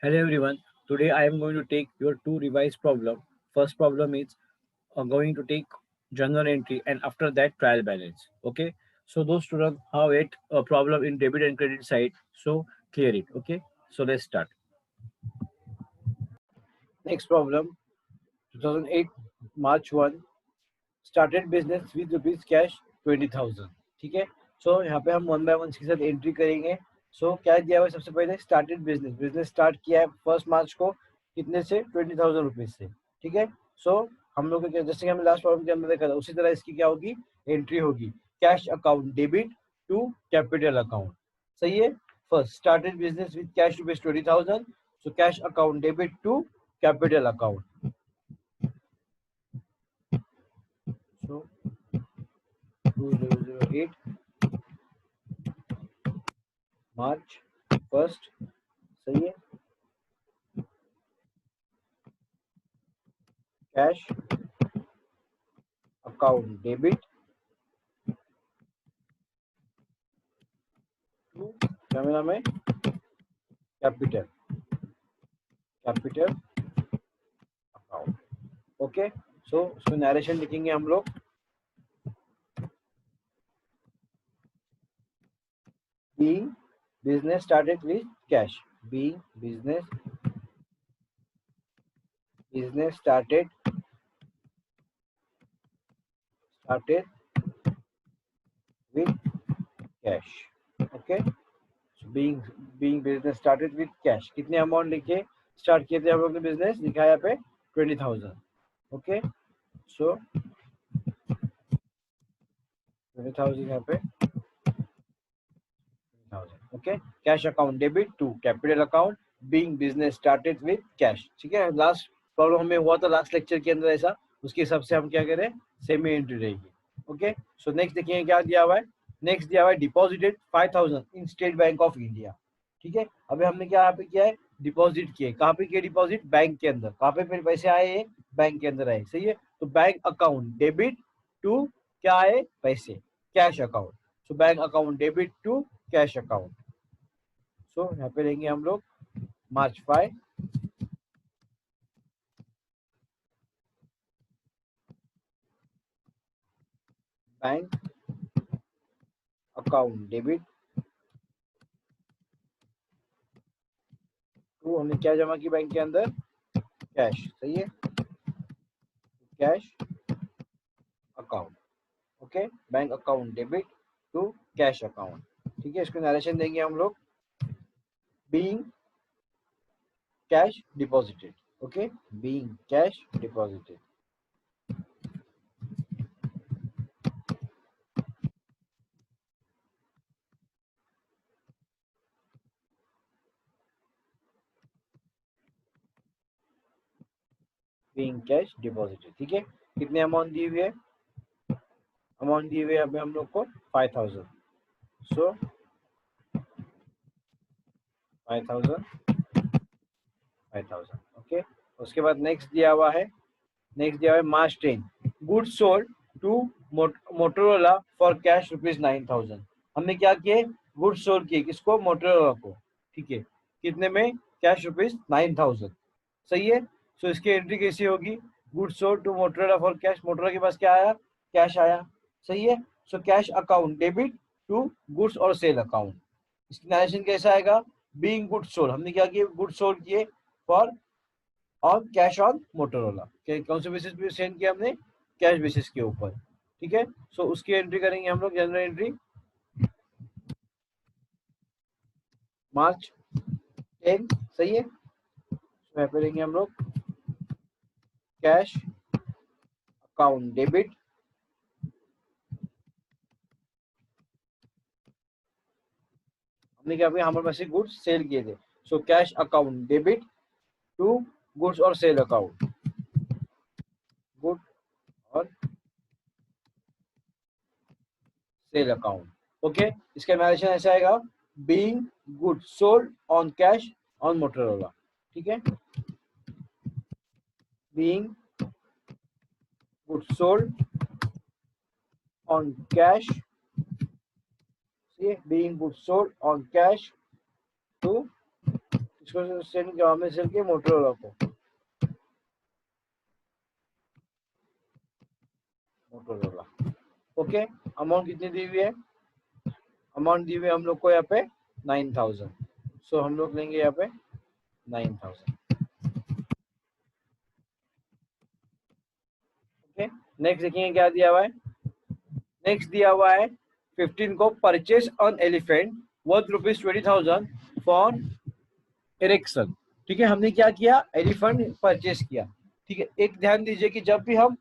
Hello everyone. Today I am going to take your two revised problem. First problem is going to take journal entry and after that trial balance. Okay. So those students have it a problem in debit and credit side. So clear it. Okay. So let's start. Next problem 2008 March 1 started business with rupees cash 20,000. ठीक है. सो यहाँ पे हम one by one के साथ entry करेंगे. सो क्या दिया हुआ है सबसे पहले स्टार्टेड बिजनेस स्टार्ट किया है 1 मार्च को कितने से 20,000 रुपीज से. ठीक है. सो हम लोग जैसे कि हमने लास्ट प्रॉब्लम के अंदर देखा था उसी तरह इसकी क्या होगी एंट्री होगी cash account debit to capital account. सही है. First started business with cash rupees 20,000. So cash account debit to capital account. So 2008 March 1. सही है. कैश अकाउंट डेबिट टू क्या मेरा में कैपिटल अकाउंट. ओके. सो उसमें नरेशन लिखेंगे हम लोग. being business started with cash. being business started with cash. Okay. being business started with cash. कितने अमाउंट लिखे स्टार्ट किए थे हम लोग ने बिजनेस लिखा है यहाँ पे 20,000. ओके. सो 20,000 यहाँ पे. Okay. Cash account debit to capital account being business started with cash. ठीक है. लास्ट प्रॉब्लम हमें हुआ था लास्ट लेक्चर के अंदर ऐसा. उसके हिसाब से हम क्या करें सेमी एंट्री रहेगी. ओके. सो नेक्स्ट देखिए क्या दिया हुआ है. नेक्स्ट दिया हुआ है deposited 5,000 in state bank of India. ठीक है. अभी हमने क्या यहाँ पे किया है डिपॉजिट किए. कहाँ पे किए डिपॉजिट बैंक के अंदर. कहाँ पे फिर पैसे आए बैंक के अंदर आए. सही है. तो बैंक अकाउंट डेबिट टू क्या आए पैसे cash account. So bank account debit to cash account. So यहाँ पे लेंगे हम लोग March 5. Bank account debit to हमने क्या जमा की बैंक के अंदर कैश. सही है. Cash account. Okay. Bank account debit to cash account. ठीक है. इसको नरेशन देंगे हम लोग being cash deposited. Okay. Being cash deposited. Being cash deposited. ठीक है. कितने अमाउंट दी हुई है अमाउंट दी हुई है अभी हम लोग को 5,000. सो 5,000. ओके. उसके बाद नेक्स्ट दिया हुआ है March 10 goods sold to Motorola for cash rupees 9,000. हमने क्या किए गुड्स सोल्ड किए किसको मोटोरोला को. ठीक है. कितने में कैश रुपीज 9,000. सही है. सो इसकी एंट्री कैसी होगी goods sold to Motorola for cash. Motorola के पास क्या आया कैश आया. सही है. So cash account debit to goods और सेल अकाउंट. इसकी नरेशन कैसा आएगा बीइंग गुड्स सोल्ड. हमने क्या किए गुड्स सोल्ड किए for on cash on Motorola. कौन से बेसिस पे सेंड किया हमने कैश बेसिस के ऊपर. ठीक है. सो उसकी एंट्री करेंगे हम लोग जनरल एंट्री मार्च 10. सही है. यहाँ पे लेंगे हम लोग कैश अकाउंट डेबिट हमने क्या किया हमारे पास गुड्स सेल किए थे. So cash account debit to goods और सेल अकाउंट. गुड और सेल अकाउंट. ओके. इसका नरेशन ऐसा आएगा being good sold on cash on Motorola. ठीक है. Being good sold on cash. Being good sold on cash to किसको send किया, हमने सेंड किया मोटरोला को, मोटरोला। ओके, अमाउंट कितनी दी हुई है, अमाउंट दी हुई है हम लोग को यहाँ पे 9000। सो हम लोग लेंगे यहाँ पे 9000। ओके, नेक्स्ट देखेंगे क्या दिया हुआ है। नेक्स्ट दिया हुआ है 15 को purchase on elephant worth ₹20,000 for erection. ठीक है, हमने क्या किया, एलिफेंट परचेज किया। ठीक है, एक ध्यान दीजिए कि जब भी हम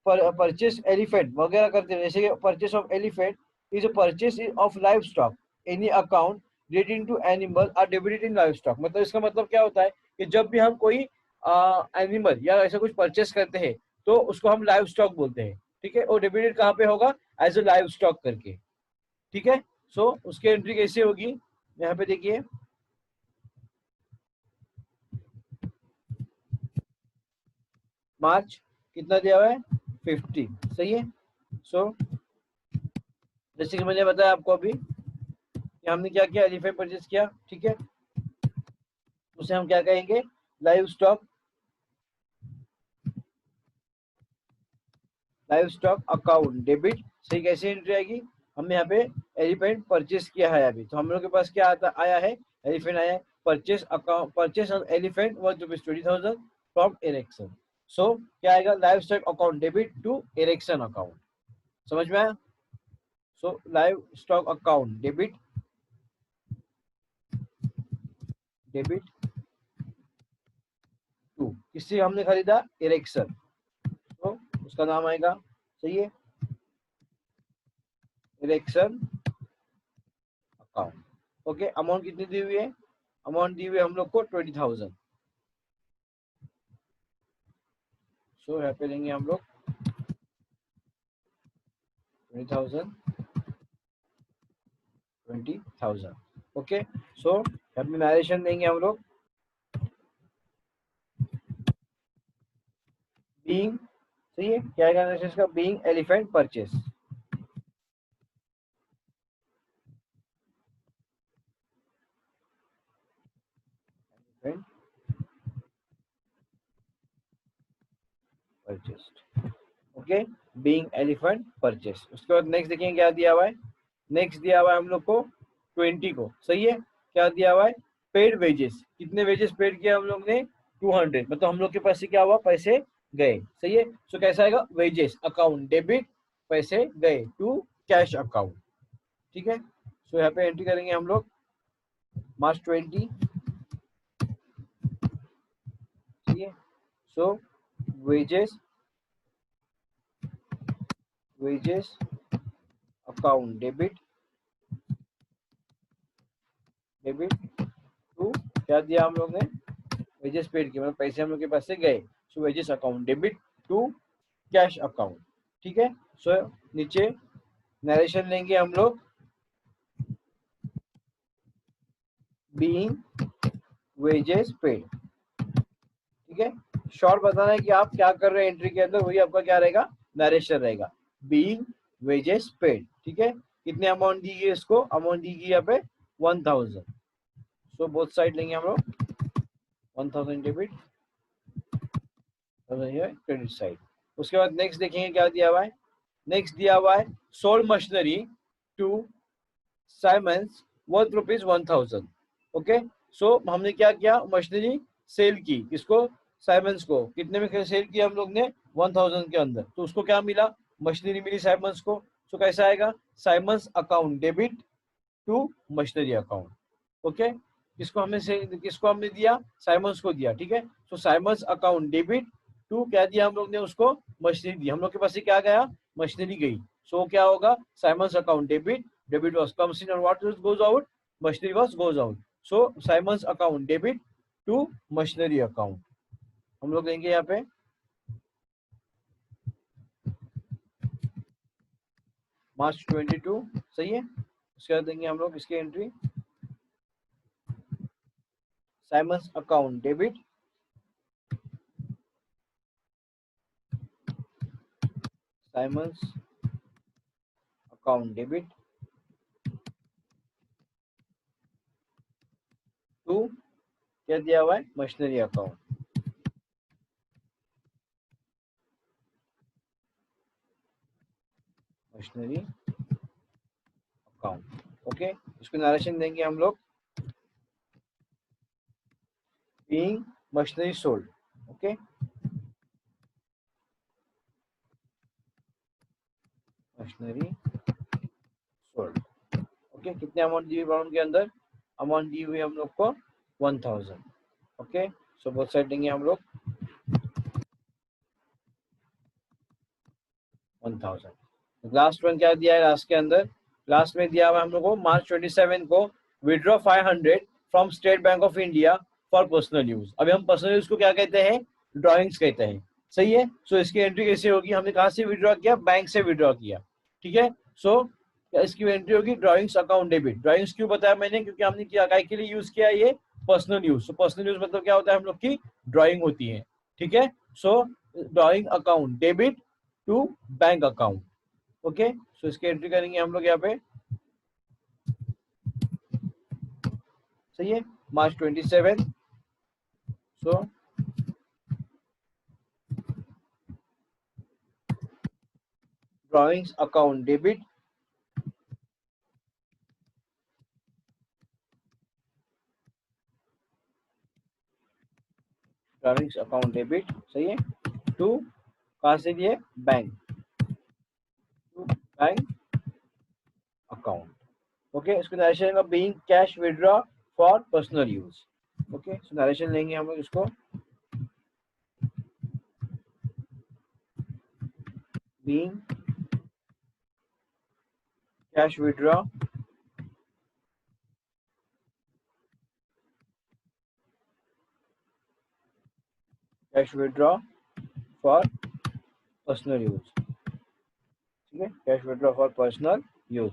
परचेज एलिफेंट वगैरह करते हैं, जैसे purchase of elephant is a purchase of live stock, any account relating to animal are debited in live stock. मतलब इसका मतलब क्या होता है कि जब भी हम कोई एनिमल या ऐसा कुछ परचेस करते हैं तो उसको हम लाइव स्टॉक बोलते हैं। ठीक है, और डेबिटेड कहाँ पे होगा, एज अ लाइव स्टॉक करके। ठीक है, सो उसकी एंट्री कैसे होगी, यहाँ पे देखिए मार्च कितना दिया हुआ है 50, सही है। सो जैसे कि मैंने बताया आपको अभी कि हमने क्या किया, एलिफेंट परचेज किया। ठीक है, उसे हम क्या कहेंगे, live stock, live stock account debit. सही, कैसे एंट्री आएगी, हमने यहाँ पे एलिफेंट परचेज किया है अभी, तो हम लोग के पास क्या आता आया है, एलिफेंट आया है। Purchase account, purchase on elephant worth ₹20,000 from इरेक्शन। सो क्या आएगा, live stock account debit to इरेक्शन अकाउंट। समझ में आया। So live stock account debit, debit to किससे हमने खरीदा, इरेक्शन, तो उसका नाम आएगा, सही है, इरेक्शन अकाउंट। ओके, अमाउंट कितनी दी हुई है, अमाउंट दी हुई है हम लोग को 20,000। सो यहाँ पे लेंगे हम लोग 20,000, 20,000। ओके, सो यहाँ पे नरेशन देंगे हम लोग, बीइंग, सही है, क्या आएगा नरेशन का, being elephant purchase, elephant purchased. Okay, being elephant purchase. उसके बाद नेक्स्ट देखेंगे क्या दिया हुआ है, नेक्स्ट दिया हुआ है हम लोग को 20 को, सही है, क्या दिया हुआ है, पेड वेजेस। कितने वेजेस पेड किया हम लोग ने, 200, मतलब हम लोग के पास से क्या हुआ, पैसे गए। सही है, सो कैसा आएगा, वेजेस अकाउंट डेबिट, पैसे गए टू कैश अकाउंट। ठीक है, सो यहाँ पे एंट्री करेंगे हम लोग मार्च 20। ठीक है, so wages, wages account debit, debit to, क्या दिया हम लोग ने, वेजेस पेड की, मतलब पैसे हम लोग के पास से गए। So wages account debit to cash account. ठीक है, सो नीचे नरेशन लेंगे हम लोग, बीइंग वेजेस पेड। ठीक है, शॉर्ट बताना है कि आप क्या कर रहे हैं एंट्री के अंदर, वही आपका क्या रहेगा, नरेशन रहेगा, बीइंग वेजेस पेड। ठीक है, कितने अमाउंट दी गई, इसको अमाउंट दी गई यहाँ पे 1000। सो बोथ साइड लेंगे हम लोग, 1000 डेबिट, क्रेडिट साइड। उसके बाद नेक्स्ट देखेंगे क्या दिया हुआ है, नेक्स्ट दिया हुआ है sold machinery to Simons worth ₹1000। Okay, so हमने क्या किया, मशीनरी सेल की, किसको, साइमंस को। कितने में सेल किया हम लोग ने, 1000 के अंदर, तो उसको क्या मिला, मशीनरी मिली साइमंस को। सो कैसा आएगा, Simons account debit to machinery account. Okay, किसको हमने दिया, साइमंस को दिया। ठीक है, so Simons account debit to, क्या दिया हम लोग ने उसको, मशीनरी दी, हम लोग के पास से क्या गया, मशीनरी गई। सो क्या होगा, Simons account debit, debit was comes in और what goes out, machinery was goes out. So Simons account debit to machinery account हम लोग लेंगे यहाँ पे मार्च 22, सही है। उसके बाद देंगे हम लोग इसकी entry, Simons account debit, Simons account debit to क्या दिया हुआ है, machinery account. Machinery account, okay. इसको नरेशन देंगे हम लोग, being machinery sold, okay. Machinery sold, okay. कितने अमाउंट दी हुई प्रॉब्लम के अंदर, अमाउंट दी हुई हम लोग को 1000, ओके। सो बोथ साइड देंगे हम लोग 1000। लास्ट वन क्या दिया है लास्ट के अंदर, लास्ट में दिया हुआ हम लोग को मार्च 27 को withdraw 500 from state bank of India for personal use. अभी हम पर्सनल यूज को क्या कहते हैं, ड्रॉइंग्स कहते हैं, सही है। सो इसकी एंट्री कैसे होगी, हमने कहाँ से विड्रॉ किया, बैंक से विड्रॉ किया, ठीक है। सो इसकी एंट्री होगी ड्रॉइंग्स अकाउंट डेबिट। ड्रॉइंग्स क्यों बताया मैंने, क्योंकि हमने क्या काय के लिए यूज किया, ये personal use. So personal use मतलब क्या होता है, हम लोग की ड्रॉइंग होती है, ठीक है। So drawing account debit to bank account, okay. So इसकी एंट्री करेंगे हम लोग यहाँ पे, सही है, March 27। So drawings account debit drawings account debit, सही है, टू कहाँ से दिए, bank, to bank account, okay. इसको नरेशन का being cash withdraw for personal use, okay. So narration लेंगे हम लोग इसको, being cash withdraw for personal use, ठीक है, cash withdraw for personal use,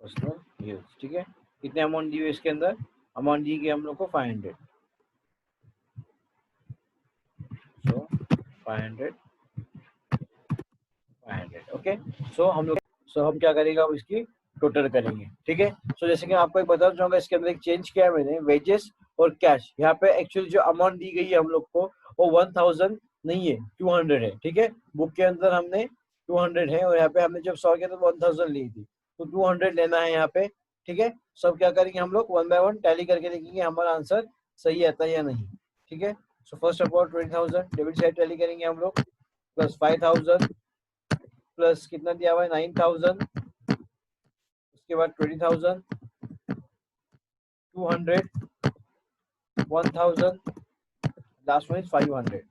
personal use, ठीक है। कितने अमाउंट दी हुई इसके अंदर, अमाउंट दी गई हम लोग को 500, सो 500, ओके। सो हम क्या करेंगे, अब इसकी टोटल करेंगे, ठीक है। सो जैसे कि आपको एक बताना चाहूंगा, इसके अंदर एक चेंज किया है मैंने, वेजेस और कैश। यहाँ पे एक्चुअली जो अमाउंट दी गई है हम लोग को वो 1000 नहीं है, 200 है, ठीक है। बुक के अंदर हमने 200 है, और यहाँ पे हमने जब 100 किया तो 1000 ली थी, तो 200 लेना है यहाँ पे, ठीक है। सब क्या करेंगे हम लोग, वन बाय वन टैली करके देखेंगे हमारा आंसर सही आता है या नहीं, ठीक है। So first of all 20,000 debit side tally करेंगे हम लोग, प्लस 5000 प्लस कितना दिया हुआ है 9000, उसके बाद 20,000, 200, 1000, last one is 500.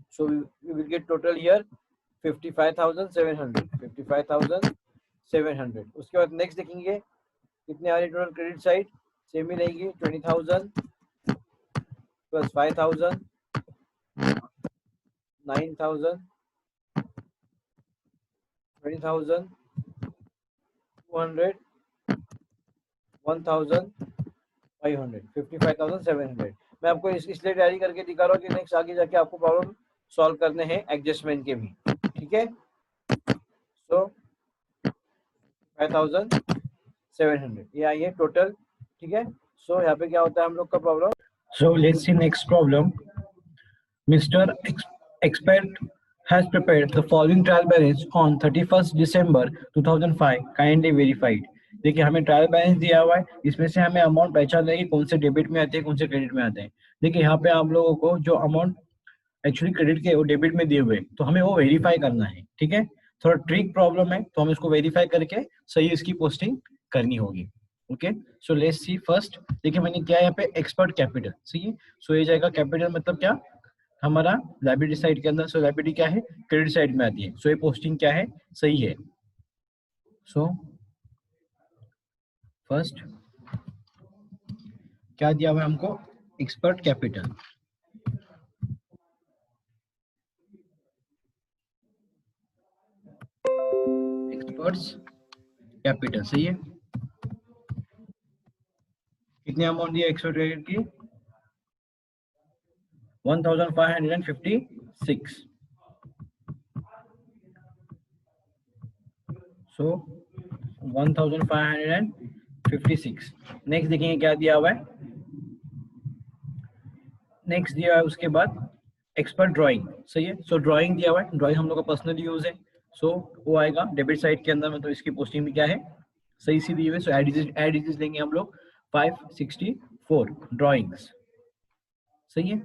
So we will get total here 55,700, 55,700। उसके बाद नेक्स्ट देखेंगे कितने आ रही टोटल क्रेडिट साइड, सेम ही रहेगी 20,000 प्लस 5,000, 9,000, 20,000, 200, 1,000, 500, 55,700। मैं आपको इसलिए टैली करके दिखा रहा हूँ कि नेक्स्ट आगे जाके आपको प्रॉब्लम सॉल्व करने हैं एडजस्टमेंट के भी, ठीक है। सो 5,700 ये आई है टोटल, ठीक है। सो यहाँ पे क्या होता है हम लोग का problem, so let's see next problem. Mister expert has prepared the following trial balance on 31st December 2005 kindly verified। देखिए हमें ट्रायल बैलेंस दिया हुआ है, इसमें से हमें अमाउंट पहचान है कि कौन से डेबिट में आते हैं, कौन से क्रेडिट में आते हैं। देखिए यहाँ पे आप लोगों को जो अमाउंट एक्चुअली क्रेडिट के वो डेबिट में दिए हुए, तो हमें वो वेरीफाई करना है, ठीक है। थोड़ा ट्रिक प्रॉब्लम है, तो हम इसको वेरीफाई करके सही इसकी पोस्टिंग करनी होगी, okay. So let's see first, देखिए मैंने क्या है यहाँ पे एक्सपर्ट कैपिटल, सही है। सो ये जाएगा कैपिटल मतलब क्या, हमारा लाइबिलिटी साइड के अंदर। सो लाइबिलिटी क्या है, क्रेडिट साइड में आती है। सो ये पोस्टिंग क्या है, सही है। सो फर्स्ट क्या दिया हुआ है हमको, एक्सपर्ट कैपिटल, एक्सपर्ट्स कैपिटल, सही है। कितने अमाउंट दिया एक्सपर्ट कैपिटल की, 1556। सो 1556। नेक्स्ट देखेंगे क्या दिया हुआ है। नेक्स्ट दिया है उसके बाद एक्सपर्ट ड्राइंग, सही है। सो ड्राइंग दिया हुआ है, ड्राइंग हम लोग का पर्सनल यूज है, सो वो आएगा डेबिट साइड के अंदर में। तो इसकी पोस्टिंग भी क्या है, सही सी दी हुई है। सो एड इज लेंगे हम लोग 564 ड्राइंग्स, सही है।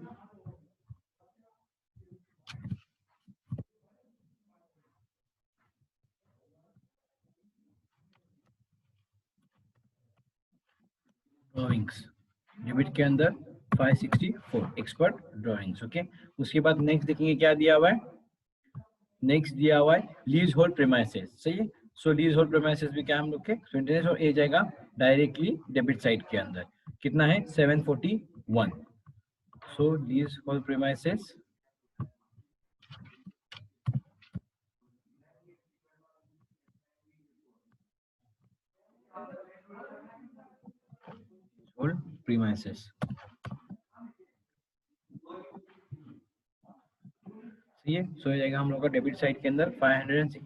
ड्राइंग्स डेबिट के अंदर 564 एक्सपर्ट ड्राइंग्स, ओके। उसके बाद नेक्स्ट देखेंगे क्या दिया हुआ है। नेक्स्ट दिया हुआ है लीज होल्ड प्रीमाइसेस, सही है। सो लीज होल्ड प्रीमाइसेस भी क्या हम लोग के मेंटेनेंस और ए जाएगा डायरेक्टली डेबिट साइड के अंदर। कितना है 741। So lease hold premises hold premises, सही है। सो जाएगा हम लोग का डेबिट साइड के अंदर 500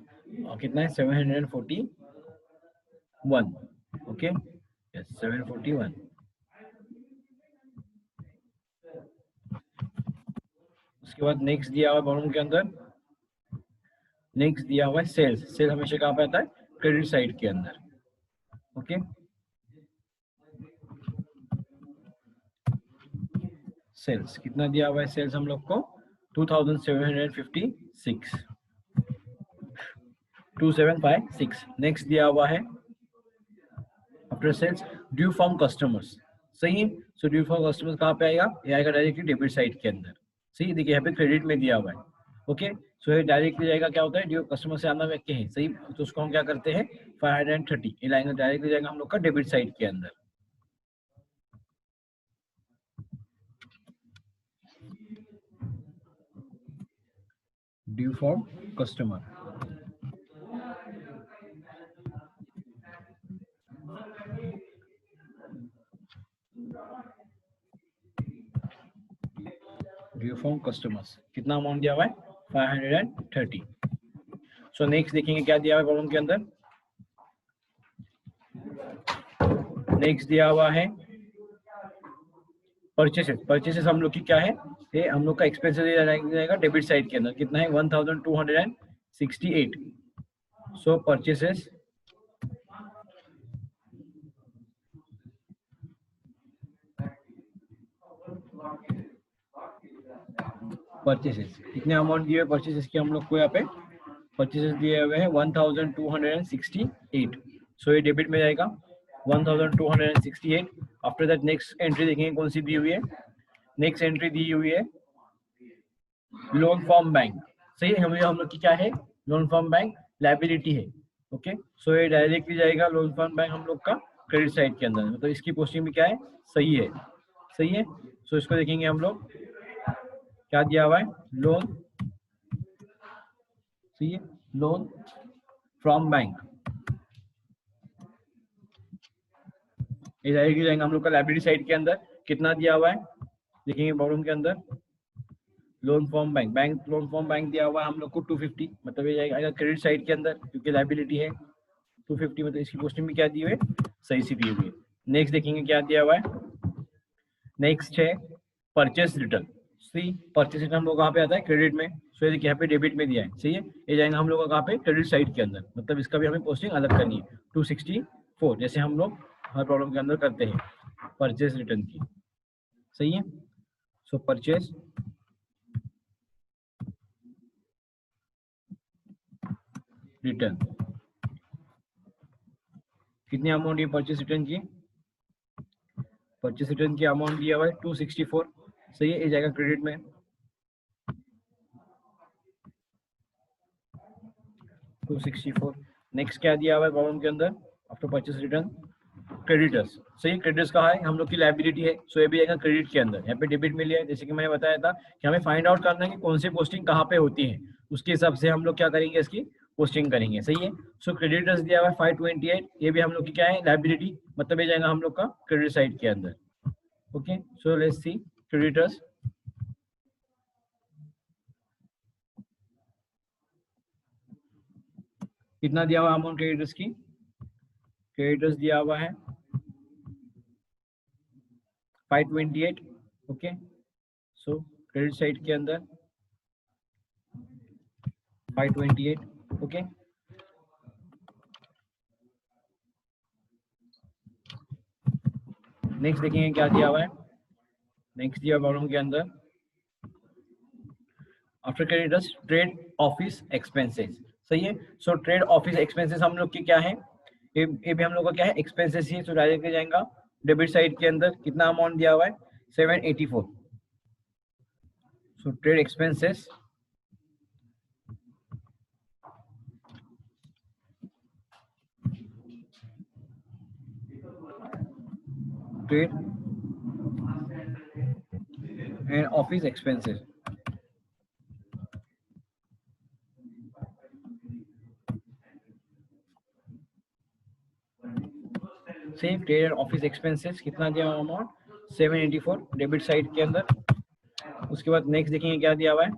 और कितना है 741, ओके यस 741। उसके बाद नेक्स्ट दिया हुआ है कॉलम के अंदर, नेक्स्ट दिया हुआ है सेल्स। सेल हमेशा कहाँ पे आता है, क्रेडिट साइड के अंदर, ओके। सेल्स कितना दिया हुआ है, सेल्स हम लोग को 2756, 2756। नेक्स्ट दिया हुआ है after sales due from customers, सही है। सो ड्यू फ्रॉम कस्टमर्स कहाँ पे आएगा, ये आएगा डायरेक्टली डेबिट साइड के अंदर, सही है। देखिए यहाँ पे क्रेडिट में दिया हुआ है, ओके। सो ये डायरेक्टली जाएगा, क्या होता है ड्यू कस्टमर से आना व्यक्ति है, सही। तो उसको हम क्या करते हैं 530, ये लाएंगे डायरेक्टली जाएगा हम लोग का डेबिट साइड के अंदर। Due from customer, due from customers कितना अमाउंट दिया हुआ है 530। सो नेक्स्ट देखेंगे क्या दिया हुआ है कॉलम के अंदर। नेक्स्ट दिया हुआ है परचेसेस। परचेसेस हम लोग की क्या है, ये हम लोग का एक्सपेंसेस जाएगा डेबिट साइड के अंदर। कितना है 1268। सो परचेसेस परचेसेस कितने अमाउंट दिए हुए परचेसेस की हम लोग को यहाँ पे, परचेसेस दिए हुए हैं 1268। सो ये डेबिट में जाएगा 1268। आफ्टर दैट नेक्स्ट एंट्री देखेंगे कौन सी दी हुई है। नेक्स्ट एंट्री दी हुई है लोन फ्रॉम बैंक, सही है। हम लोग की क्या है, लोन फ्रॉम बैंक लाइबिलिटी है, ओके। सो ये डायरेक्टली जाएगा लोन फ्रॉम बैंक हम लोग का क्रेडिट साइड के अंदर। तो इसकी पोस्टिंग भी क्या है, सही है, सही है। सो इसको देखेंगे हम लोग क्या दिया हुआ है, लोन, सही है, लोन फ्रॉम बैंक, ये डायरेक्टली जाएंगे हम लोग का लाइबिलिटी साइड के अंदर। कितना दिया हुआ है देखेंगे बॉटम के अंदर, loan form bank, bank loan form bank दिया हुआ है हम लोग को 250, मतलब ये जाएगा क्रेडिट साइड के अंदर क्योंकि लाइबिलिटी है 250, मतलब इसकी पोस्टिंग भी क्या दी हुई है, सही सी दी हुई है। नेक्स्ट देखेंगे क्या दिया हुआ है। नेक्स्ट है परचेस रिटर्न, सी परचेस रिटर्न हम लोग कहाँ पे आता है, क्रेडिट में। सो ये यहाँ पे डेबिट में दिया है, सही है। ये जाएंगे हम लोग का कहाँ पे, क्रेडिट साइड के अंदर, मतलब इसका भी हमें पोस्टिंग अलग करनी है 264, जैसे हम लोग हर प्रॉब्लम के अंदर करते हैं परचेस रिटर्न की, सही है। सो परचेस रिटर्न कितनी अमाउंट है परचेस रिटर्न की, परचेस रिटर्न की अमाउंट दिया हुआ है 264, सही है। ये जाएगा क्रेडिट में, 264। नेक्स्ट क्या दिया हुआ है कॉलम के अंदर आफ्टर परचेस रिटर्न, क्रेडिटर्स, सही। क्रेडिटर्स कहा है हम लोग की लाइबिलिटी है, सो ये भी आएगा क्रेडिट के अंदर। यहाँ पे डेबिट में लिया है, जैसे कि मैंने बताया था कि हमें फाइंड आउट करना है कि कौन सी पोस्टिंग कहाँ पे होती है, उसके हिसाब से हम लोग क्या करेंगे, इसकी पोस्टिंग करेंगे, सही है। सो क्रेडिटर्स दिया हुआ है 528, ये भी हम लोग की क्या है, लाइबिलिटी, मतलब ये जाएगा हम लोग का क्रेडिट साइड के अंदर, okay. So let's see creditors, कितना दिया हुआ अमाउंट क्रेडिटर्स की क्रेडिटर्स दिया हुआ है 528, ओके। सो क्रेडिट साइड के अंदर 528, ओके। नेक्स्ट देखेंगे क्या दिया हुआ है। नेक्स्ट दिया प्रॉब्लम के अंदर after creditors trade office expenses, सही है। सो ट्रेड ऑफिस एक्सपेंसेस हम लोग की क्या है, ये भी हम लोग का क्या है, एक्सपेंसेस ही। सो डायरेक्ट जाएगा डेबिट साइड के अंदर, कितना अमाउंट दिया हुआ है 784। So trade expenses trade and office expenses, same trade and office expenses कितना दिया हुआ अमाउंट 784 डेबिट साइड के अंदर। उसके बाद नेक्स्ट देखेंगे क्या दिया हुआ है।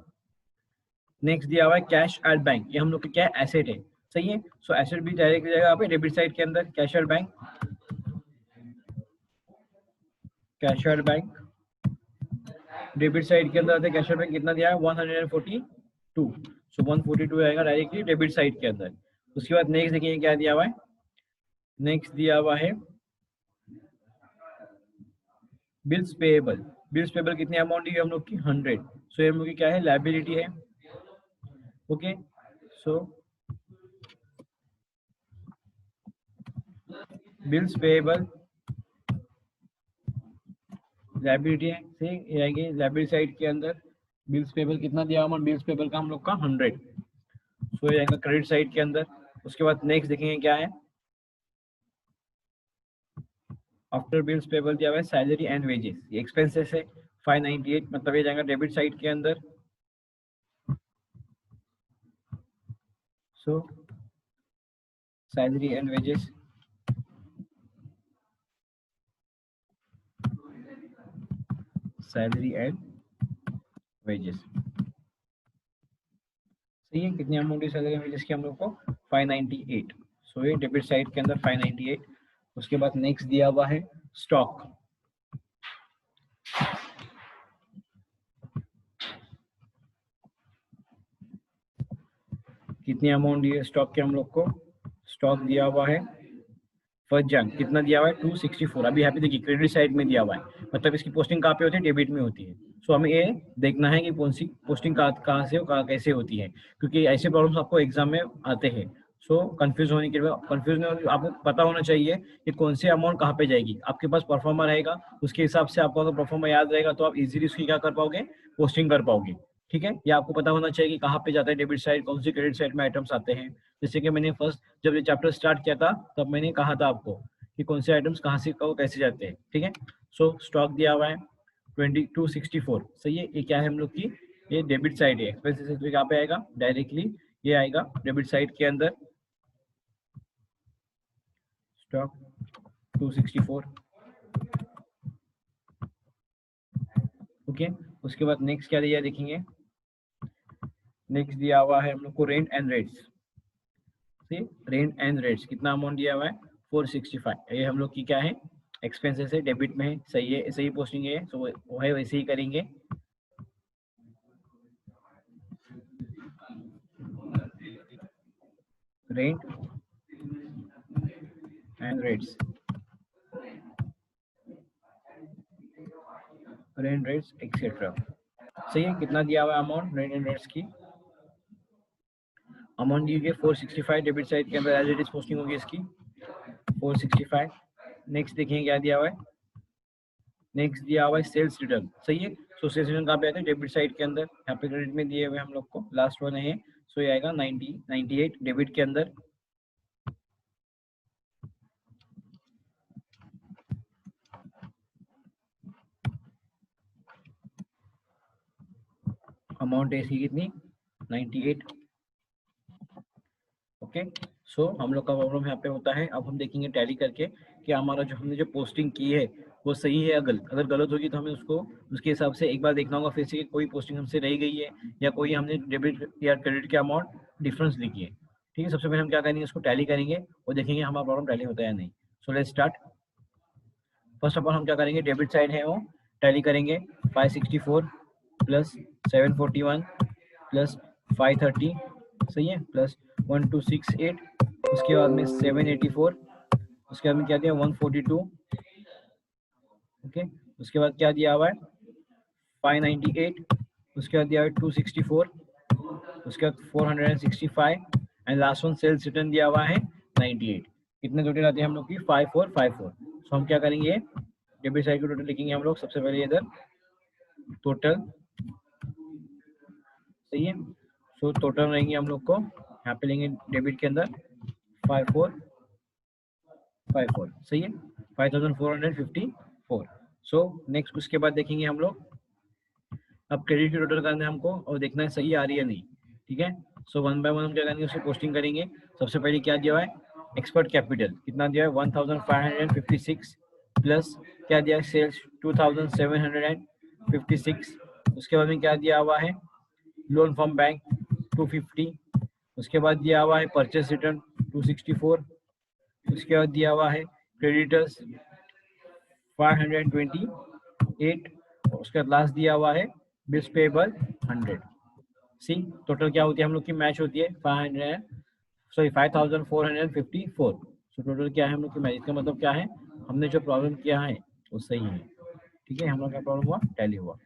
नेक्स्ट दिया हुआ है कैश एट बैंक, ये हम लोग का क्या है, एसेट है, सही है। सो एसेट भी डायरेक्ट जाएगा यहाँ पे डेबिट साइड के अंदर। Cash at bank, cash at bank debit side के अंदर आते हैं। कैश एट बैंक कितना दिया है 142, सो 142 आएगा डायरेक्टली डेबिट साइड के अंदर। उसके बाद नेक्स्ट देखिए क्या दिया हुआ है। नेक्स्ट दिया हुआ है बिल्स पेएबल। बिल्स पेएबल कितनी अमाउंट दी हम लोग की 100। सो ये हम लोग की क्या है, लायबिलिटी है, ओके। सो बिल्स पेएबल लायबिलिटी है, सही। ये आएगी लायबिलिटी साइड के अंदर। बिल्स पेएबल कितना दिया अमाउंट बिल्स पेएबल का हम लोग का 100। सो ये आएगा क्रेडिट साइड के अंदर। उसके बाद नेक्स्ट देखेंगे क्या है। आफ्टर बिल्स पेबल दिया हुआ है सैलरी एंड वेजेस, ये एक्सपेंसेस है 598, मतलब ये जाएगा डेबिट साइड के अंदर। सो salary and wages, salary and wages, सही है। कितनी अमाउंट है सैलरी एंड वेजेस की हम लोग को 598। सो ये डेबिट साइड के अंदर 598। उसके बाद नेक्स्ट दिया हुआ है स्टॉक, कितनी अमाउंट दी है स्टॉक के हम लोग को। स्टॉक दिया हुआ है फर्स्ट जन, कितना दिया हुआ है 264। अभी यहाँ पे देखिए क्रेडिट साइड में दिया हुआ है, मतलब इसकी पोस्टिंग कहाँ पे होती है, डेबिट में होती है। सो हमें ये देखना है कि कौन सी पोस्टिंग कहाँ से कैसे होती है, क्योंकि ऐसे प्रॉब्लम्स आपको एग्जाम में आते हैं। सो कंफ्यूज होने के लिए, कंफ्यूज नहीं, आपको पता होना चाहिए कि कौन से अमाउंट कहाँ पे जाएगी। आपके पास परफॉर्मर रहेगा, उसके हिसाब से आपको अगर परफॉर्मर याद रहेगा तो आप इजीली उसकी क्या कर पाओगे, पोस्टिंग कर पाओगे, ठीक है। या आपको पता होना चाहिए कि कहाँ पे जाता है डेबिट साइड, कौन सी क्रेडिट साइड में आइटम्स आते हैं। जैसे कि मैंने फर्स्ट जब ये चैप्टर स्टार्ट किया था तब मैंने कहा था आपको कि कौन से आइटम्स कहाँ से कैसे जाते हैं, ठीक है। सो स्टॉक दिया हुआ है 2264, सही है। ये क्या है हम लोग की, ये डेबिट साइड है। एक्सपेंसेस कहाँ पे आएगा, डायरेक्टली ये आएगा डेबिट साइड के अंदर। Stock 264, okay. उसके बाद नेक्स्ट क्या दिया देखेंगे। नेक्स्ट दिया हुआ है हम लोग को rent and rates, rent and rates कितना अमाउंट दिया हुआ है 465। ये हम लोग की क्या है, एक्सपेंसेस है, डेबिट में है, सही है, सही पोस्टिंग है। सो वो है वैसे ही करेंगे। Rent and rates, rent rates etcetera, सही है। कितना दिया हुआ है अमाउंट रेंट एंड रेट्स की, अमाउंट दी गई 465 डेबिट साइड के अंदर, एज इट इज पोस्टिंग होगी इसकी 465। नेक्स्ट देखिए क्या दिया हुआ है। नेक्स्ट दिया हुआ है सेल्स रिटर्न, सही है। सो सेल्स रिटर्न कहाँ पे आते हैं, डेबिट साइड के अंदर। यहाँ पे क्रेडिट में दिए हुए हम लोग को, लास्ट वन है। सो ये आएगा 98 डेबिट के अंदर। अमाउंट है इसकी कितनी 98, ओके। सो हम लोग का प्रॉब्लम यहाँ पे होता है। अब हम देखेंगे टैली करके कि हमारा जो हमने जो पोस्टिंग की है वो सही है या गलत। अगर गलत होगी तो हमें उसको उसके हिसाब से एक बार देखना होगा फिर से कि कोई पोस्टिंग हमसे रह गई है या कोई हमने डेबिट या क्रेडिट के अमाउंट डिफरेंस लिखी है, ठीक है, सबसे पहले हम क्या करेंगे, इसको टैली करेंगे और देखेंगे हमारा प्रॉब्लम टैली होता है या नहीं। So let's start. First of all हम क्या करेंगे, डेबिट साइड है वो टैली करेंगे। 564 प्लस 741 प्लस 530, सही है, प्लस 1268, उसके बाद में 784, उसके बाद में क्या दिया 142, ओके, उसके बाद क्या दिया हुआ है 598, उसके बाद दिया हुआ है 264, उसके बाद 465 and last one sales return दिया हुआ है 98। कितने टोटल आते हैं हम लोग की 5454। सो हम क्या करेंगे, डेबिट साइड को टोटल लिखेंगे हम लोग सबसे पहले इधर टोटल, सही है। सो टोटल रहेंगे हम लोग को यहाँ पे लेंगे डेबिट के अंदर 5454, सही है, 5454। सो नेक्स्ट उसके बाद देखेंगे हम लोग, अब क्रेडिट की टोटल करना है हमको और देखना है सही आ रही है नहीं, ठीक है। सो वन बाय वन हम क्या करेंगे, उसकी पोस्टिंग करेंगे। सबसे पहले क्या दिया हुआ है, एक्सपर्ट कैपिटल कितना दिया है 1556 प्लस क्या दिया है सेल्स 2756, उसके बाद में क्या दिया हुआ है लोन फ्रॉम बैंक 250, उसके बाद दिया हुआ है परचेस रिटर्न 264, उसके बाद दिया हुआ है क्रेडिटर्स 528, उसके बाद लास्ट दिया हुआ है बिल्स पेबल 100। सी टोटल क्या होती है हम लोग की मैच होती है 5454। सो टोटल क्या है हम लोग की मैच, इसका मतलब क्या है हमने जो प्रॉब्लम किया है वो सही है, ठीक है, हम लोग का प्रॉब्लम हुआ टैली हुआ।